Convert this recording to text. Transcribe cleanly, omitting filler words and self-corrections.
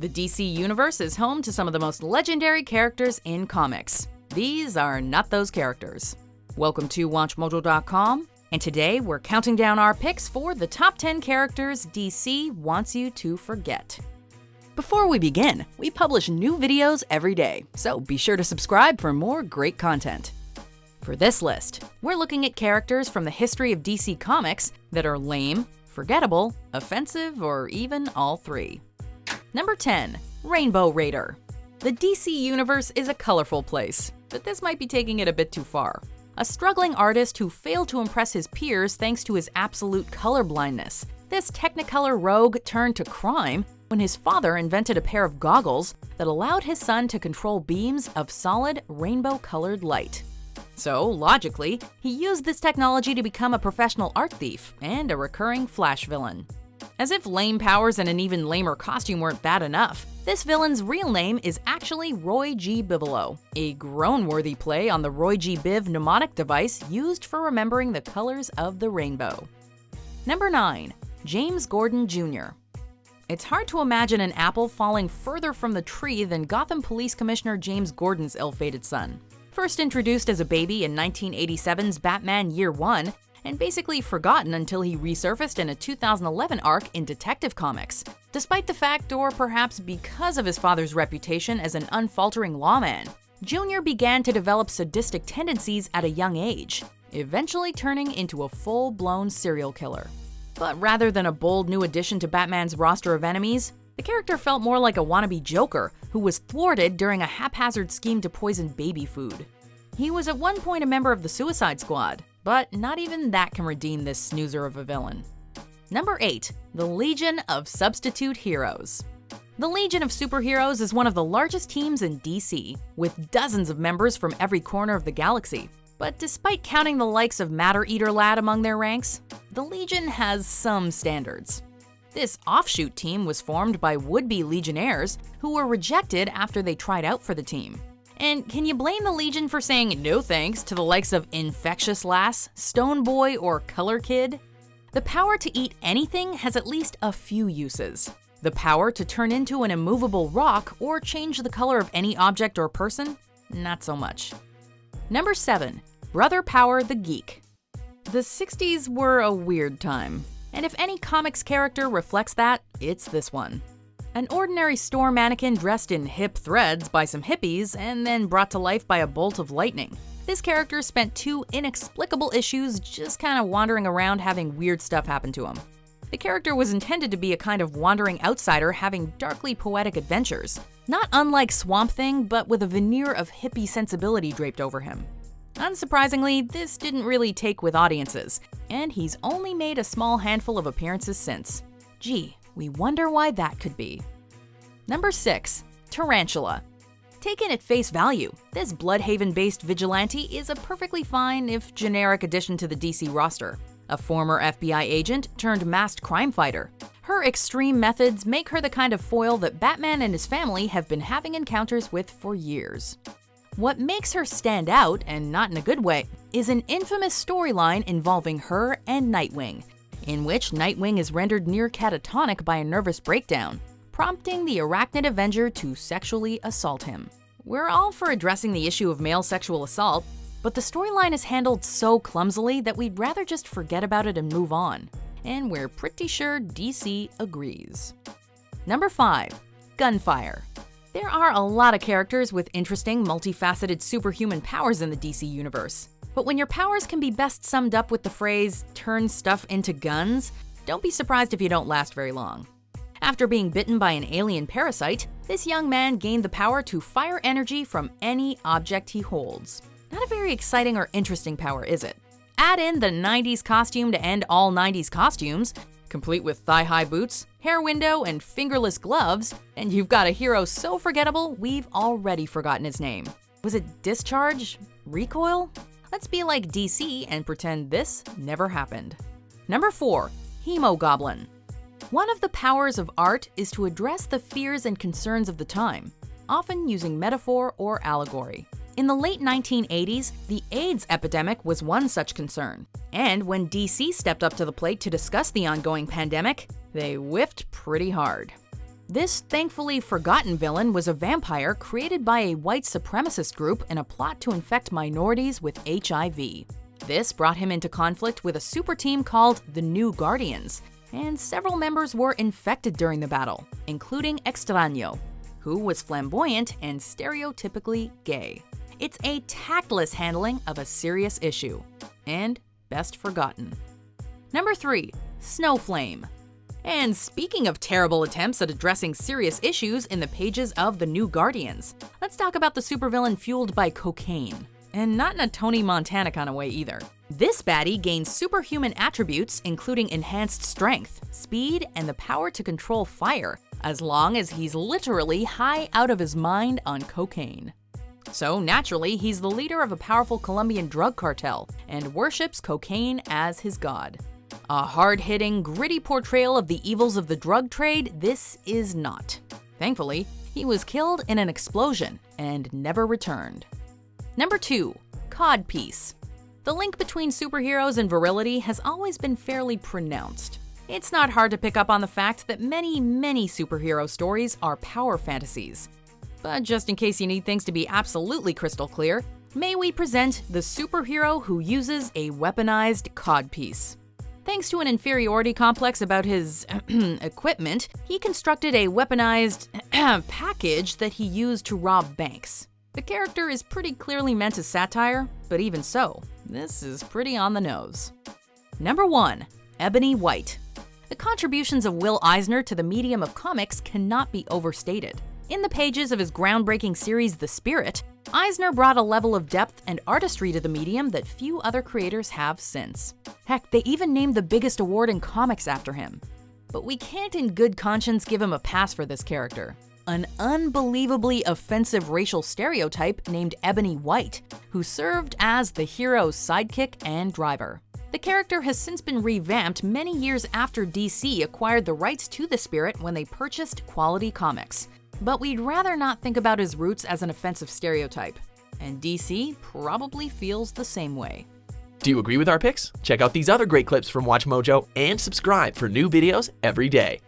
The DC Universe is home to some of the most legendary characters in comics. These are not those characters. Welcome to WatchMojo.com, and today we're counting down our picks for the top 10 characters DC wants you to forget. Before we begin, we publish new videos every day, so be sure to subscribe for more great content. For this list, we're looking at characters from the history of DC Comics that are lame, forgettable, offensive, or even all three. Number 10. Rainbow Raider. The DC Universe is a colorful place, but this might be taking it a bit too far. A struggling artist who failed to impress his peers thanks to his absolute colorblindness. This Technicolor rogue turned to crime when his father invented a pair of goggles that allowed his son to control beams of solid, rainbow-colored light. So, logically, he used this technology to become a professional art thief and a recurring Flash villain. As if lame powers and an even lamer costume weren't bad enough, this villain's real name is actually Roy G. Bigelow, a groan-worthy play on the Roy G. Biv mnemonic device used for remembering the colors of the rainbow. Number 9. James Gordon Jr. It's hard to imagine an apple falling further from the tree than Gotham Police Commissioner James Gordon's ill-fated son. First introduced as a baby in 1987's Batman Year One, and basically forgotten until he resurfaced in a 2011 arc in Detective Comics, despite the fact, or perhaps because of his father's reputation as an unfaltering lawman. Jr. began to develop sadistic tendencies at a young age, eventually turning into a full-blown serial killer. But rather than a bold new addition to Batman's roster of enemies, the character felt more like a wannabe Joker who was thwarted during a haphazard scheme to poison baby food. He was at one point a member of the Suicide Squad, but not even that can redeem this snoozer of a villain. Number 8. The Legion of Substitute Heroes. The Legion of Superheroes is one of the largest teams in DC, with dozens of members from every corner of the galaxy. But despite counting the likes of Matter Eater Lad among their ranks, the Legion has some standards. This offshoot team was formed by would-be Legionnaires who were rejected after they tried out for the team. And can you blame the Legion for saying no thanks to the likes of Infectious Lass, Stone Boy, or Color Kid? The power to eat anything has at least a few uses. The power to turn into an immovable rock or change the color of any object or person? Not so much. Number 7. Brother Power the Geek. The 60s were a weird time, and if any comics character reflects that, it's this one. An ordinary store mannequin dressed in hip threads by some hippies and then brought to life by a bolt of lightning. This character spent 2 inexplicable issues just kind of wandering around having weird stuff happen to him. The character was intended to be a kind of wandering outsider having darkly poetic adventures, not unlike Swamp Thing, but with a veneer of hippie sensibility draped over him. Unsurprisingly, this didn't really take with audiences, and he's only made a small handful of appearances since. Gee, we wonder why that could be. Number 6. Tarantula. Taken at face value, this Bloodhaven-based vigilante is a perfectly fine, if generic, addition to the DC roster. A former FBI agent turned masked crime fighter. Her extreme methods make her the kind of foil that Batman and his family have been having encounters with for years. What makes her stand out, and not in a good way, is an infamous storyline involving her and Nightwing, in which Nightwing is rendered near catatonic by a nervous breakdown, prompting the Arachnid Avenger to sexually assault him. We're all for addressing the issue of male sexual assault, but the storyline is handled so clumsily that we'd rather just forget about it and move on. And we're pretty sure DC agrees. Number 5. Gunfire. There are a lot of characters with interesting, multifaceted superhuman powers in the DC universe. But when your powers can be best summed up with the phrase, turn stuff into guns, don't be surprised if you don't last very long. After being bitten by an alien parasite, this young man gained the power to fire energy from any object he holds. Not a very exciting or interesting power, is it? Add in the 90s costume to end all 90s costumes, complete with thigh-high boots, hair window, and fingerless gloves, and you've got a hero so forgettable we've already forgotten his name. Was it Discharge? Recoil? Let's be like DC and pretend this never happened. Number 4. Hemo-Goblin. One of the powers of art is to address the fears and concerns of the time, often using metaphor or allegory. In the late 1980s, the AIDS epidemic was one such concern. And when DC stepped up to the plate to discuss the ongoing pandemic, they whiffed pretty hard. This thankfully forgotten villain was a vampire created by a white supremacist group in a plot to infect minorities with HIV. This brought him into conflict with a super team called the New Guardians, and several members were infected during the battle, including Extraño, who was flamboyant and stereotypically gay. It's a tactless handling of a serious issue, and best forgotten. Number 3. Snowflame. And speaking of terrible attempts at addressing serious issues in the pages of the New Guardians, let's talk about the supervillain fueled by cocaine. And not in a Tony Montana kind of way either. This baddie gains superhuman attributes including enhanced strength, speed, and the power to control fire, as long as he's literally high out of his mind on cocaine. So naturally, he's the leader of a powerful Colombian drug cartel and worships cocaine as his god. A hard-hitting, gritty portrayal of the evils of the drug trade, this is not. Thankfully, he was killed in an explosion and never returned. Number 2. Codpiece. The link between superheroes and virility has always been fairly pronounced. It's not hard to pick up on the fact that many superhero stories are power fantasies. But just in case you need things to be absolutely crystal clear, may we present the superhero who uses a weaponized codpiece. Thanks to an inferiority complex about his equipment, he constructed a weaponized package that he used to rob banks. The character is pretty clearly meant as satire, but even so, this is pretty on the nose. Number 1. Ebony White. The contributions of Will Eisner to the medium of comics cannot be overstated. In the pages of his groundbreaking series The Spirit, Eisner brought a level of depth and artistry to the medium that few other creators have since. Heck, they even named the biggest award in comics after him. But we can't in good conscience give him a pass for this character. An unbelievably offensive racial stereotype named Ebony White, who served as the hero's sidekick and driver. The character has since been revamped many years after DC acquired the rights to the Spirit when they purchased Quality Comics. But we'd rather not think about his roots as an offensive stereotype, and DC probably feels the same way. Do you agree with our picks? Check out these other great clips from WatchMojo and subscribe for new videos every day.